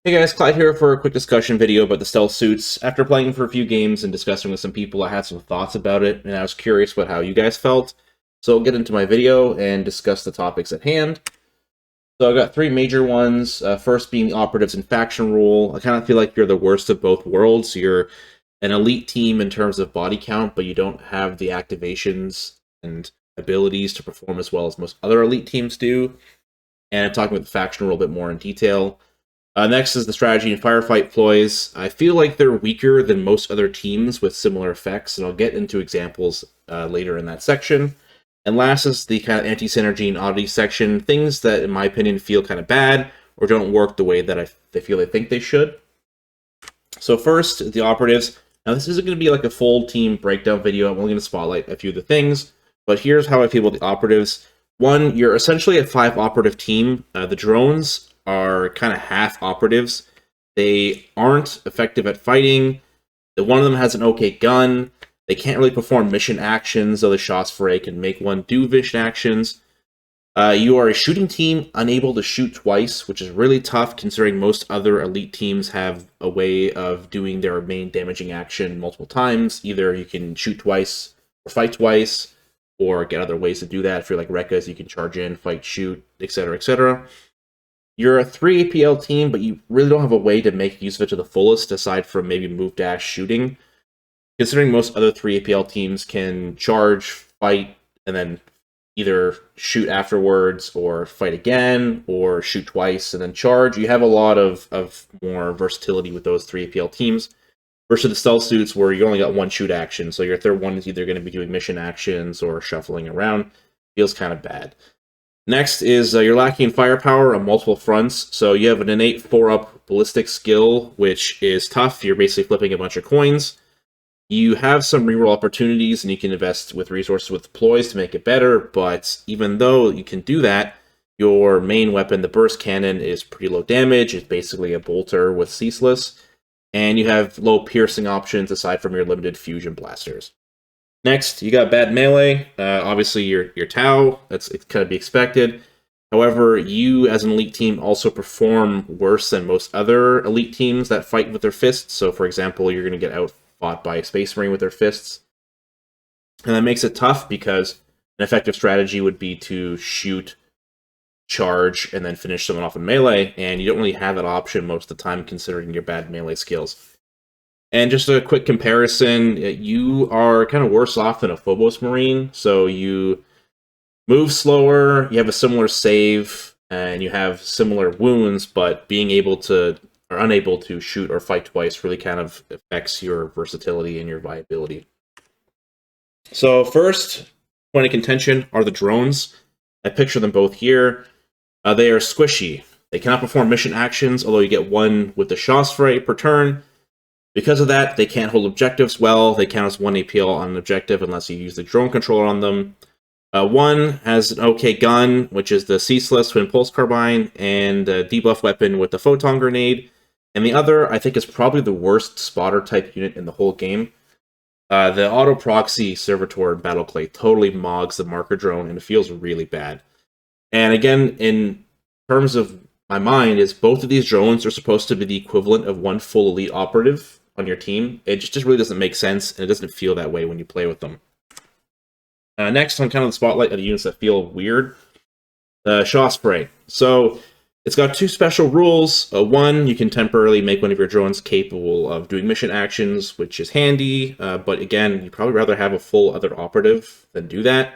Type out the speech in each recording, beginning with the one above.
Hey guys, Clyde here for a quick discussion video about the stealth suits. After playing for a few games and discussing with some people, I had some thoughts about it, and I was curious about how you guys felt. So I'll get into my video and discuss the topics at hand. So I've got three major ones. First being the operatives and faction rule. I kind of feel like you're the worst of both worlds. You're an elite team in terms of body count, but you don't have the activations and abilities to perform as well as most other elite teams do. And I'm talking about the faction rule a bit more in detail. Next is the strategy and firefight ploys. I feel like they're weaker than most other teams with similar effects, and I'll get into examples later in that section. And last is the kind of anti-synergy and oddity section, things that, in my opinion, feel kind of bad or don't work the way that they feel they think they should. So first, the operatives. Now this isn't going to be like a full team breakdown video. I'm only going to spotlight a few of the things, but here's how I feel about the operatives. One, you're essentially a 5-operative team. The drones are kind of half operatives. They aren't effective at fighting. One of them has an okay gun. They can't really perform mission actions, though the shots for A can make one do mission actions. You are a shooting team unable to shoot twice, which is really tough considering most other elite teams have a way of doing their main damaging action multiple times. Either you can shoot twice or fight twice, or get other ways to do that. If you're like Rekkas, you can charge in, fight, shoot, etc., etc. You're a 3 APL team, but you really don't have a way to make use of it to the fullest, aside from maybe move dash shooting. Considering most other 3 APL teams can charge, fight, and then either shoot afterwards, or fight again, or shoot twice and then charge, you have a lot of more versatility with those 3 APL teams. Versus the stealth suits, where you only got one shoot action, so your third one is either going to be doing mission actions or shuffling around. Feels kind of bad. Next is you're lacking firepower on multiple fronts, so you have an innate 4-up ballistic skill, which is tough. You're basically flipping a bunch of coins. You have some reroll opportunities, and you can invest with resources with ploys to make it better, but even though you can do that, your main weapon, the burst cannon, is pretty low damage. It's basically a bolter with ceaseless, and you have low piercing options aside from your limited fusion blasters. Next, you got bad melee. Obviously, your Tau. It's kind of be expected. However, you as an elite team also perform worse than most other elite teams that fight with their fists. So, for example, you're going to get outfought by a Space Marine with their fists. And that makes it tough because an effective strategy would be to shoot, charge, and then finish someone off in melee. And you don't really have that option most of the time considering your bad melee skills. And just a quick comparison, you are kind of worse off than a Phobos Marine, so you move slower, you have a similar save, and you have similar wounds, but being able to, or unable to shoot or fight twice really kind of affects your versatility and your viability. So first point of contention are the drones. I picture them both here. They are squishy. They cannot perform mission actions, although you get one with the Chauffeur per turn. Because of that, they can't hold objectives well. They count as 1 APL on an objective unless you use the drone controller on them. One has an okay gun, which is the Ceaseless Twin Pulse Carbine, and a debuff weapon with the Photon Grenade. And the other, I think, is probably the worst spotter-type unit in the whole game. The Auto Proxy Servitor in Battleclay totally mogs the marker drone, and it feels really bad. And again, in terms of my mind, is both of these drones are supposed to be the equivalent of one full elite operative on your team. It just really doesn't make sense, and it doesn't feel that way when you play with them. Next, on kind of the spotlight of the units that feel weird, Shaw Spray. So it's got two special rules. One, you can temporarily make one of your drones capable of doing mission actions, which is handy, but again, you'd probably rather have a full other operative than do that.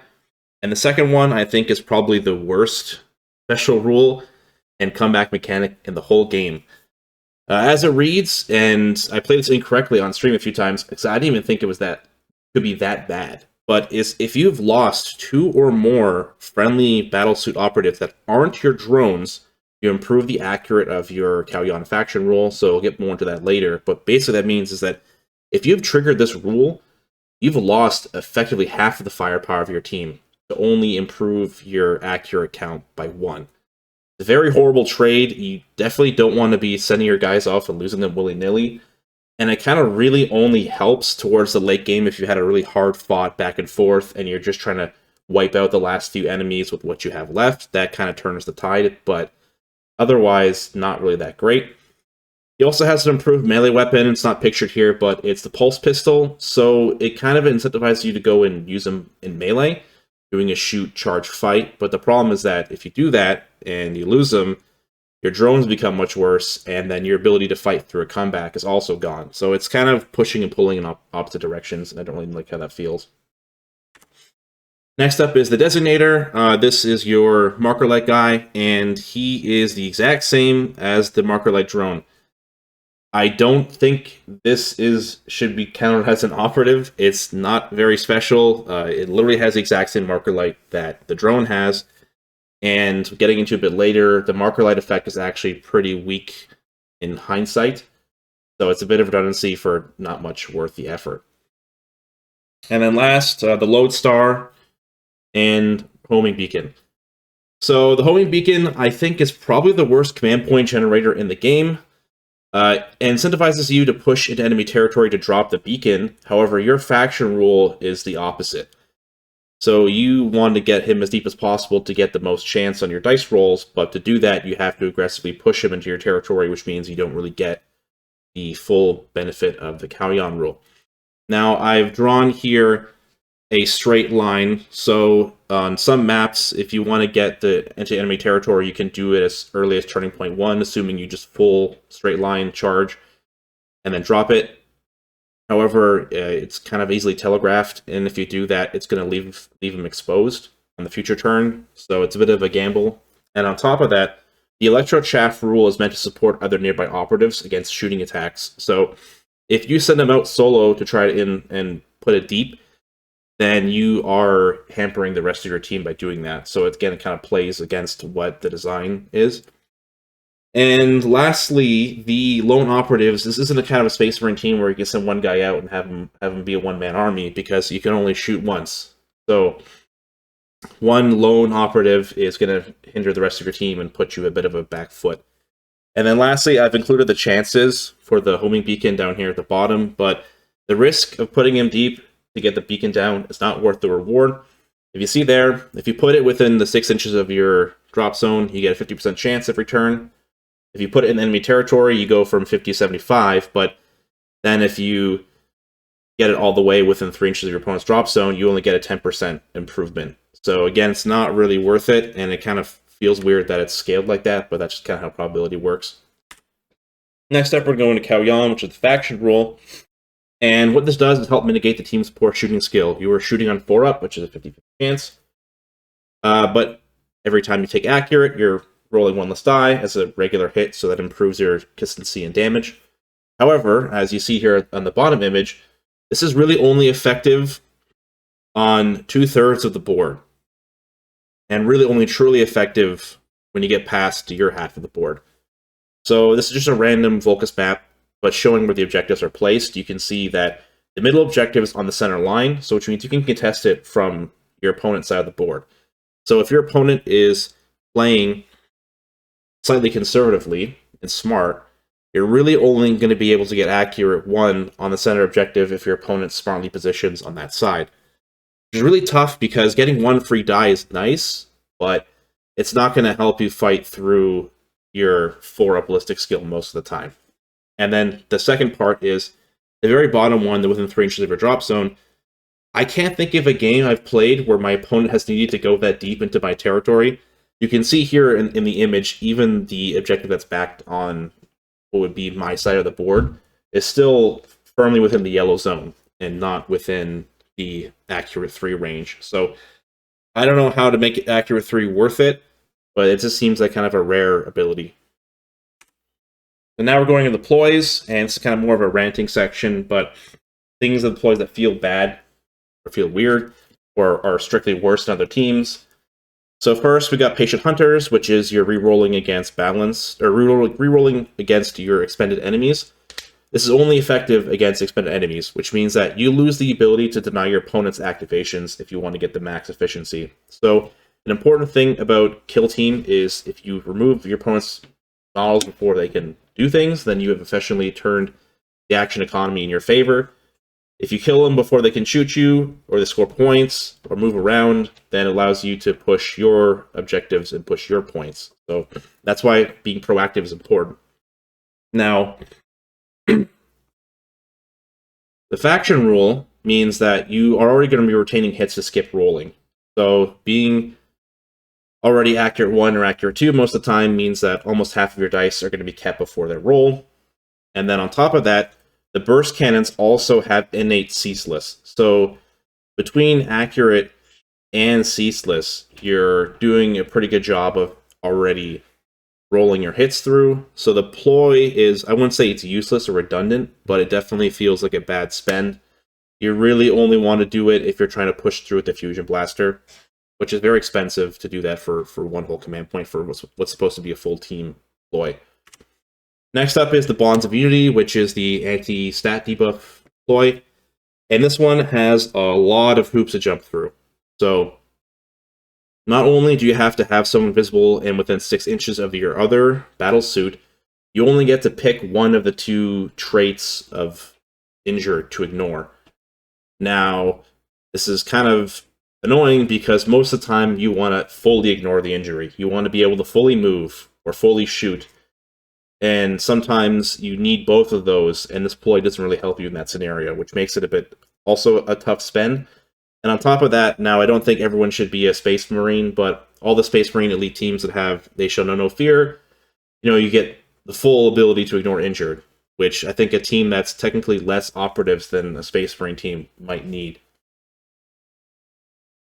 And the second one, I think, is probably the worst special rule and comeback mechanic in the whole game. As it reads, and I played this incorrectly on stream a few times, because I didn't even think it was could be that bad. But if you've lost 2 or more friendly battlesuit operatives that aren't your drones, you improve the accurate of your Kauyon faction rule. So we'll get more into that later. But basically, that means is that if you've triggered this rule, you've lost effectively half of the firepower of your team to only improve your accurate count by 1. It's a very horrible trade. You definitely don't want to be sending your guys off and losing them willy-nilly. And it kind of really only helps towards the late game if you had a really hard-fought back and forth and you're just trying to wipe out the last few enemies with what you have left. That kind of turns the tide, but otherwise, not really that great. He also has an improved melee weapon. It's not pictured here, but it's the pulse pistol. So it kind of incentivizes you to go and use them in melee, doing a shoot, charge, fight. But the problem is that if you do that and you lose them, your drones become much worse, and then your ability to fight through a comeback is also gone. So it's kind of pushing and pulling in opposite directions, and I don't really like how that feels. Next up is the Designator. This is your marker light guy, and he is the exact same as the marker light drone. I don't think this should be counted as an operative. It's not very special. It literally has the exact same marker light that the drone has. And getting into a bit later, the marker light effect is actually pretty weak in hindsight. So it's a bit of redundancy for not much worth the effort. And then last, the Lodestar and Homing Beacon. So the Homing Beacon, I think, is probably the worst command point generator in the game. Incentivizes you to push into enemy territory to drop the beacon. However, your faction rule is the opposite. So you want to get him as deep as possible to get the most chance on your dice rolls, but to do that, you have to aggressively push him into your territory, which means you don't really get the full benefit of the Kauyon rule. Now, I've drawn here a straight line, so on some maps, if you want to get into enemy territory, you can do it as early as turning point 1, assuming you just full straight line charge, and then drop it. However, it's kind of easily telegraphed, and if you do that, it's going to leave him exposed on the future turn, so it's a bit of a gamble. And on top of that, the Electro Chaff rule is meant to support other nearby operatives against shooting attacks. So if you send them out solo to try to and put it deep, then you are hampering the rest of your team by doing that. So it again kind of plays against what the design is. And lastly, the lone operatives. This isn't a kind of a Space Marine team where you can send one guy out and have him be a one-man army, because you can only shoot once. So one lone operative is going to hinder the rest of your team and put you a bit of a back foot. And then lastly, I've included the chances for the homing beacon down here at the bottom, but the risk of putting him deep to get the beacon down is not worth the reward. If you see there, if you put it within the 6 inches of your drop zone, you get a 50% chance every turn. If you put it in enemy territory, you go from 50 to 75, but then if you get it all the way within 3 inches of your opponent's drop zone, you only get a 10% improvement. So again, it's not really worth it, and it kind of feels weird that it's scaled like that, but that's just kind of how probability works. Next up, we're going to Kauyon, which is the faction rule. And what this does is help mitigate the team's poor shooting skill. You are shooting on 4-up, which is a 50% chance. But every time you take accurate, you're rolling one less die as a regular hit, so that improves your consistency and damage. However, as you see here on the bottom image, this is really only effective on 2/3 of the board, and really only truly effective when you get past your half of the board. So this is just a random Volcus map, but showing where the objectives are placed. You can see that the middle objective is on the center line, so which means you can contest it from your opponent's side of the board. So if your opponent is playing slightly conservatively and smart, you're really only going to be able to get accurate one on the center objective if your opponent smartly positions on that side. Which is really tough, because getting one free die is nice, but it's not going to help you fight through your 4-up ballistic skill most of the time. And then the second part is the very bottom one, the within 3 inches of your drop zone. I can't think of a game I've played where my opponent has needed to go that deep into my territory. You can see here in the image, even the objective that's backed on what would be my side of the board is still firmly within the yellow zone and not within the accurate 3 range. So I don't know how to make accurate 3 worth it, but it just seems like kind of a rare ability. And now we're going into the ploys, and it's kind of more of a ranting section, but things of the ploys that feel bad or feel weird or are strictly worse than other teams. So first, we got Patient Hunters, which is your rerolling against balance, or rerolling against your expended enemies. This is only effective against expended enemies, which means that you lose the ability to deny your opponent's activations if you want to get the max efficiency. So an important thing about Kill Team is if you remove your opponent's models before they can do things, then you have efficiently turned the action economy in your favor. If you kill them before they can shoot you, or they score points, or move around, then it allows you to push your objectives and push your points. So that's why being proactive is important. Now, the faction rule means that you are already going to be retaining hits to skip rolling. So being already accurate 1 or accurate 2 most of the time means that almost half of your dice are going to be kept before they roll. And then on top of that, the burst cannons also have innate ceaseless. So between accurate and ceaseless, you're doing a pretty good job of already rolling your hits through. So the ploy is, I wouldn't say it's useless or redundant, but it definitely feels like a bad spend. You really only want to do it if you're trying to push through with the Fusion Blaster, which is very expensive to do that for one whole command point for what's supposed to be a full team ploy. Next up is the Bonds of Unity, which is the anti-stat debuff ploy. And this one has a lot of hoops to jump through. So not only do you have to have someone visible and within 6 inches of your other battle suit, you only get to pick one of the 2 traits of injured to ignore. Now, this is kind of annoying because most of the time you want to fully ignore the injury. You want to be able to fully move or fully shoot. And sometimes you need both of those, and this ploy doesn't really help you in that scenario, which makes it a bit also a tough spend. And on top of that, now I don't think everyone should be a Space Marine, but all the Space Marine elite teams that have They Show No Fear, you get the full ability to ignore injured, which I think a team that's technically less operatives than a Space Marine team might need.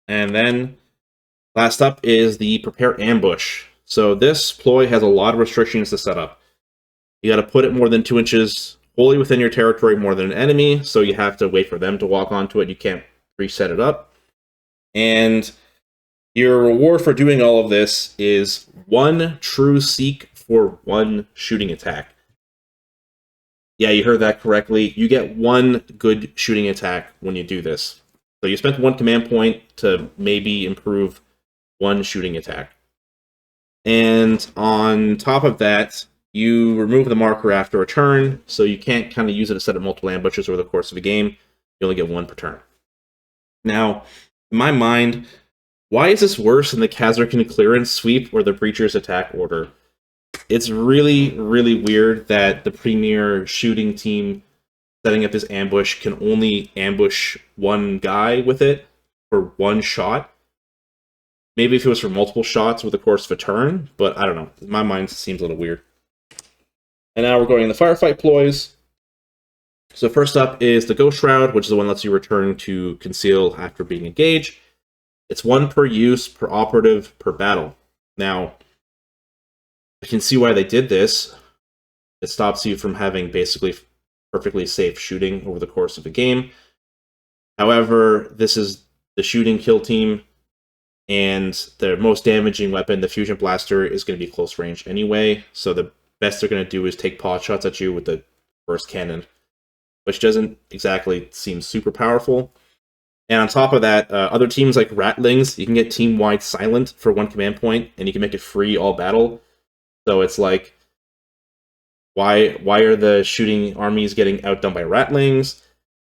And then last up is the Prepare Ambush. So this ploy has a lot of restrictions to set up. You got to put it more than 2 inches wholly within your territory more than an enemy, so you have to wait for them to walk onto it. You can't reset it up. And your reward for doing all of this is 1 true seek for 1 shooting attack. Yeah, you heard that correctly. You get 1 good shooting attack when you do this. So you spent 1 command point to maybe improve 1 shooting attack. And on top of that, you remove the marker after a turn, so you can't kind of use it to set up multiple ambushes over the course of a game. You only get 1 per turn. Now, in my mind, why is this worse than the Kazarkin clearance sweep or the Breacher's attack order? It's really, really weird that the premier shooting team setting up this ambush can only ambush 1 guy with it for 1 shot. Maybe if it was for multiple shots over the course of a turn, but I don't know. In my mind, it seems a little weird. And now we're going in the Firefight ploys. So first up is the Ghost Shroud, which is the one that lets you return to conceal after being engaged. It's 1 per use, per operative, per battle. Now, I can see why they did this. It stops you from having basically perfectly safe shooting over the course of a game. However, this is the shooting kill team, and the most damaging weapon, the Fusion Blaster, is going to be close range anyway, so the best they're going to do is take pot shots at you with the burst cannon, which doesn't exactly seem super powerful. And on top of that, other teams like Ratlings, you can get team-wide silent for 1 command point, and you can make it free all battle. So it's like, why are the shooting armies getting outdone by Ratlings?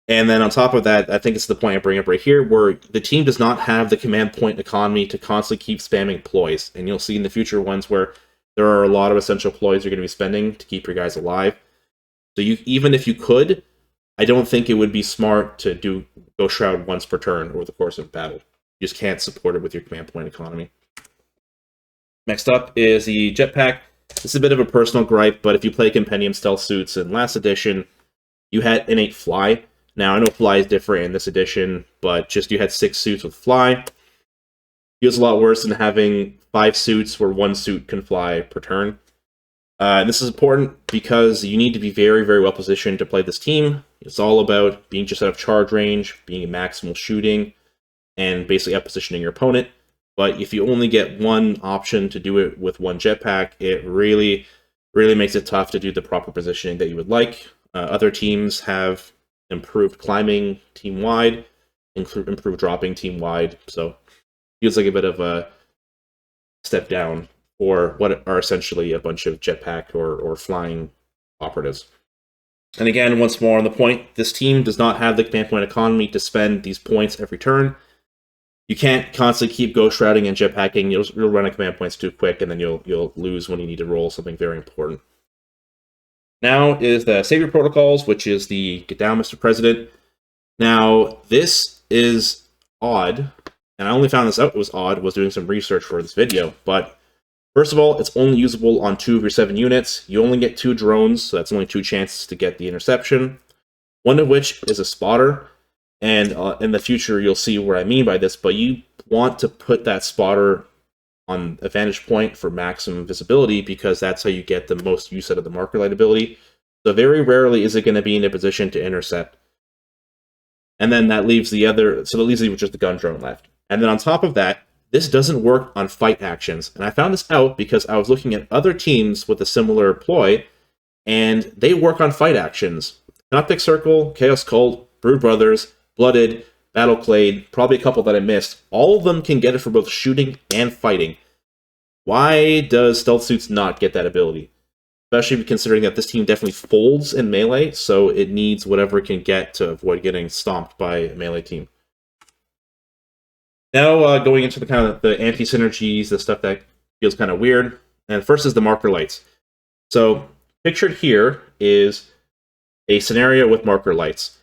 And then on top of that, I think it's the point I bring up right here, where the team does not have the command point economy to constantly keep spamming ploys. And you'll see in the future ones where there are a lot of essential ploys you're going to be spending to keep your guys alive. So even if you could, I don't think it would be smart to do Ghost Shroud once per turn over the course of battle. You just can't support it with your command point economy. Next up is the Jetpack. This is a bit of a personal gripe, but if you play Compendium Stealth Suits in last edition, you had innate Fly. Now, I know Fly is different in this edition, but just you had 6 suits with Fly. Feels a lot worse than having 5 suits where 1 suit can fly per turn. This is important because you need to be very, very well positioned to play this team. It's all about being just out of charge range, being in maximal shooting, and basically out-positioning your opponent. But if you only get 1 option to do it with 1 jetpack, it really, really makes it tough to do the proper positioning that you would like. Other teams have improved climbing team-wide, improved dropping team-wide, so feels like a bit of a step down for what are essentially a bunch of jetpack or flying operatives. And again, once more on the point, this team does not have the command point economy to spend these points every turn. You can't constantly keep ghost shrouding and jetpacking. You'll run out of command points too quick, and then you'll lose when you need to roll something very important. Now is the Savior Protocols, which is the Get Down, Mr. President. Now, this is odd, and I only found this out was odd, was doing some research for this video, but first of all, it's only usable on 2 of your 7 units. You only get 2 drones, so that's only 2 chances to get the interception. One of which is a spotter, and in the future you'll see what I mean by this, but you want to put that spotter on a vantage point for maximum visibility because that's how you get the most use out of the marker light ability. So very rarely is it going to be in a position to intercept. And then that leaves the other, so that leaves you with just the gun drone left. And then on top of that, this doesn't work on fight actions. And I found this out because I was looking at other teams with a similar ploy, and they work on fight actions. Synoptic Circle, Chaos Cult, Brood Brothers, Blooded, Battleclade, probably a couple that I missed. All of them can get it for both shooting and fighting. Why does Stealth Suits not get that ability? Especially considering that this team definitely folds in melee, so it needs whatever it can get to avoid getting stomped by a melee team. Now, going into the kind of the anti-synergies, the stuff that feels kind of weird. And first is the marker lights. So, pictured here is a scenario with marker lights.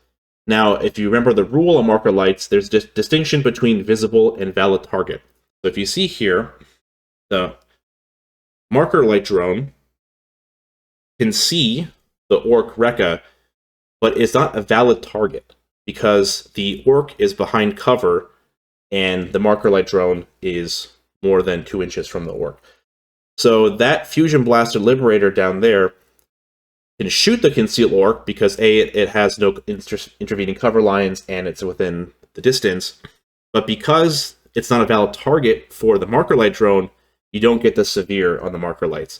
Now, if you remember the rule on marker lights, there's a distinction between visible and valid target. So if you see here, the marker light drone can see the orc Rekka, but it's not a valid target because the orc is behind cover and the marker light drone is more than 2 inches from the orc. So that Fusion Blaster Liberator down there can shoot the concealed orc because A, it has no intervening cover lines and it's within the distance, but because it's not a valid target for the marker light drone, you don't get the severe on the marker lights,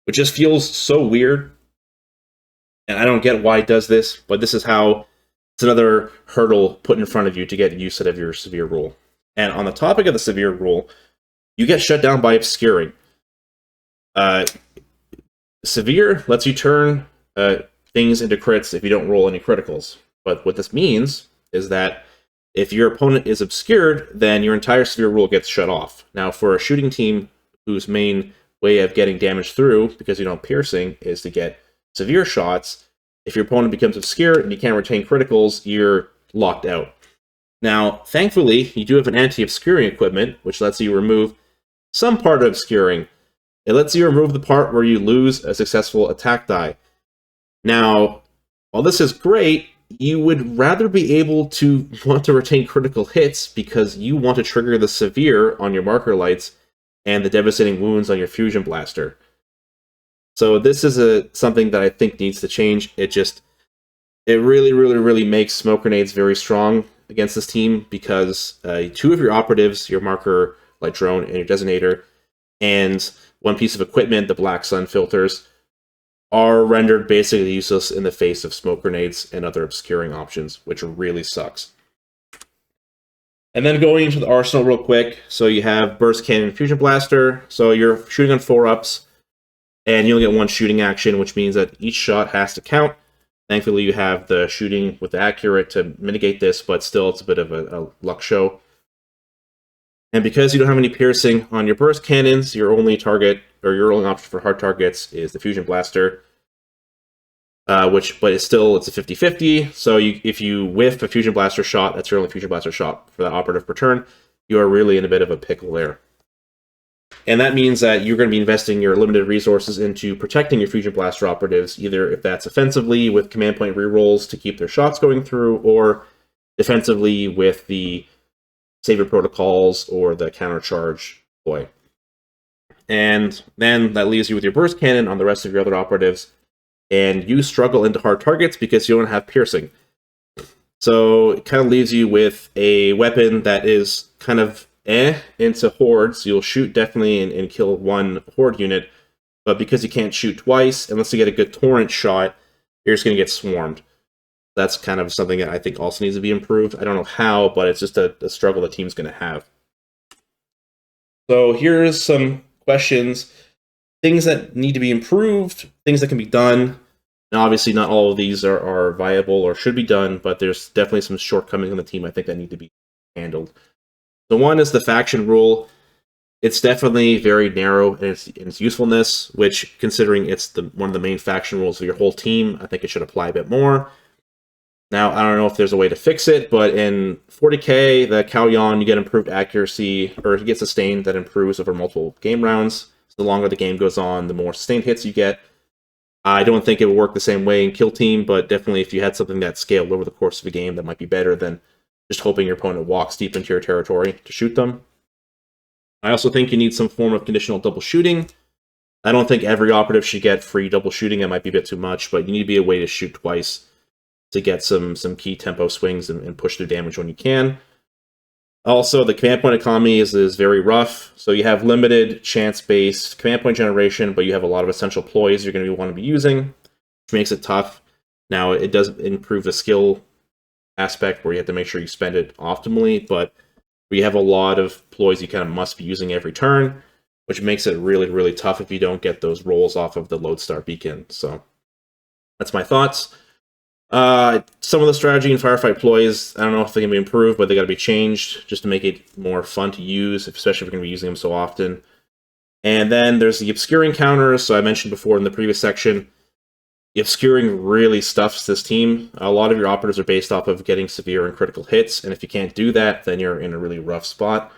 which just feels so weird. And I don't get why it does this, but this is how it's another hurdle put in front of you to get use out of your severe rule. And on the topic of the severe rule, you get shut down by obscuring. Severe lets you turn things into crits if you don't roll any criticals. But what this means is that if your opponent is obscured, then your entire severe rule gets shut off. Now, for a shooting team whose main way of getting damage through, because you don't have piercing, is to get severe shots, if your opponent becomes obscured and you can't retain criticals, you're locked out. Now, thankfully, you do have an anti-obscuring equipment, which lets you remove some part of obscuring. It lets you remove the part where you lose a successful attack die. Now, while this is great, you would rather be able to want to retain critical hits because you want to trigger the severe on your marker lights and the devastating wounds on your Fusion Blaster. So this is something that I think needs to change. It really makes smoke grenades very strong against this team because 2 of your operatives, your marker light drone and your designator, and 1 piece of equipment, the Black Sun filters, are rendered basically useless in the face of smoke grenades and other obscuring options, which really sucks. And then going into the arsenal real quick, so you have Burst Cannon and Fusion Blaster, so you're shooting on 4-ups, and you only get 1 shooting action, which means that each shot has to count. Thankfully, you have the shooting with the accurate to mitigate this, but still it's a bit of a luck show. And because you don't have any piercing on your burst cannons, your only target, or your only option for hard targets is the Fusion Blaster. But it's a 50-50, so if you whiff a Fusion Blaster shot, that's your only Fusion Blaster shot for that operative per turn, you are really in a bit of a pickle there. And that means that you're going to be investing your limited resources into protecting your Fusion Blaster operatives, either if that's offensively with command point rerolls to keep their shots going through, or defensively with the Savior Protocols or the countercharge ploy. And then that leaves you with your burst cannon on the rest of your other operatives, and you struggle into hard targets because you don't have piercing. So it kind of leaves you with a weapon that is kind of into hordes. You'll shoot definitely and kill 1 horde unit, but because you can't shoot twice, unless you get a good torrent shot, you're just going to get swarmed. That's kind of something that I think also needs to be improved. I don't know how, but it's just a struggle the team's going to have. So here's some questions. Things that need to be improved, things that can be done. Now, obviously, not all of these are viable or should be done, but there's definitely some shortcomings on the team I think that need to be handled. The one is the faction rule. It's definitely very narrow in its usefulness, which, considering it's one of the main faction rules of your whole team, I think it should apply a bit more. Now, I don't know if there's a way to fix it, but in 40k, the Kauyon, you get improved accuracy, or you get sustained that improves over multiple game rounds. So the longer the game goes on, the more sustained hits you get. I don't think it would work the same way in Kill Team, but definitely if you had something that scaled over the course of a game, that might be better than just hoping your opponent walks deep into your territory to shoot them. I also think you need some form of conditional double shooting. I don't think every operative should get free double shooting. It might be a bit too much, but you need to be a way to shoot twice to get some key tempo swings and push through damage when you can. Also, the command point economy is very rough, so you have limited chance-based command point generation, but you have a lot of essential ploys you're going to want to be using, which makes it tough. Now, it does improve the skill aspect where you have to make sure you spend it optimally, but we have a lot of ploys you kind of must be using every turn, which makes it really, really tough if you don't get those rolls off of the Lodestar Beacon. So that's my thoughts. Some of the strategy in Firefight ploys, I don't know if they can be improved, but they got to be changed just to make it more fun to use, especially if we're going to be using them so often. And then there's the obscuring counters. So I mentioned before in the previous section, the obscuring really stuffs this team. A lot of your operatives are based off of getting severe and critical hits, and if you can't do that, then you're in a really rough spot.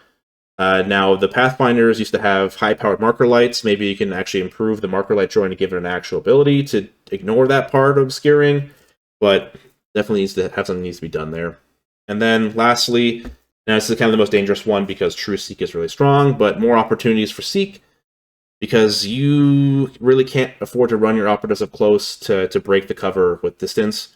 Now, the Pathfinders used to have high-powered marker lights. Maybe you can actually improve the marker light drawing to give it an actual ability to ignore that part of obscuring, but definitely needs to have something needs to be done there. And then lastly, now this is kind of the most dangerous one because True Seek is really strong, but more opportunities for Seek because you really can't afford to run your operatives up close to break the cover with distance.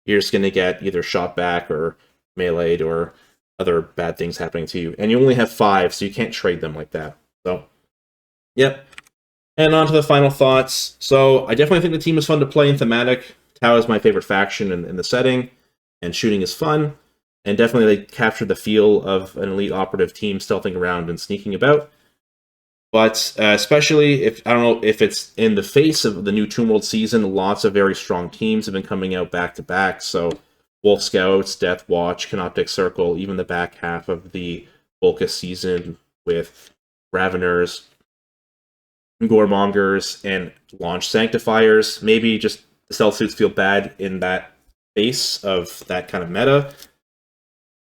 You're just going to get either shot back or meleeed or other bad things happening to you. And you only have 5, so you can't trade them like that. So, yep. And on to the final thoughts. So, I definitely think the team is fun to play and thematic. Tau is my favorite faction in the setting, and shooting is fun. And definitely they captured the feel of an elite operative team stealthing around and sneaking about. But especially if, I don't know if it's in the face of the new Tomb World season, lots of very strong teams have been coming out back-to-back. So, Wolf Scouts, Death Watch, Canoptic Circle, even the back half of the Volcus season with Raveners, Goremongers, and Launch Sanctifiers. Maybe just the stealth suits feel bad in that base of that kind of meta.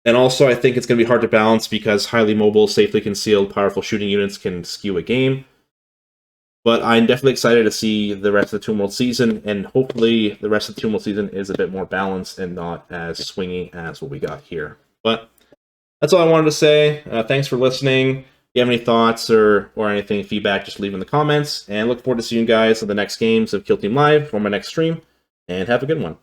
And also, I think it's going to be hard to balance because highly mobile, safely concealed, powerful shooting units can skew a game. But I'm definitely excited to see the rest of the Tomb World season, and hopefully the rest of the Tomb World season is a bit more balanced and not as swingy as what we got here. But that's all I wanted to say. Thanks for listening. If you have any thoughts or anything, feedback, just leave in the comments. And look forward to seeing you guys in the next games of Kill Team Live or my next stream. And have a good one.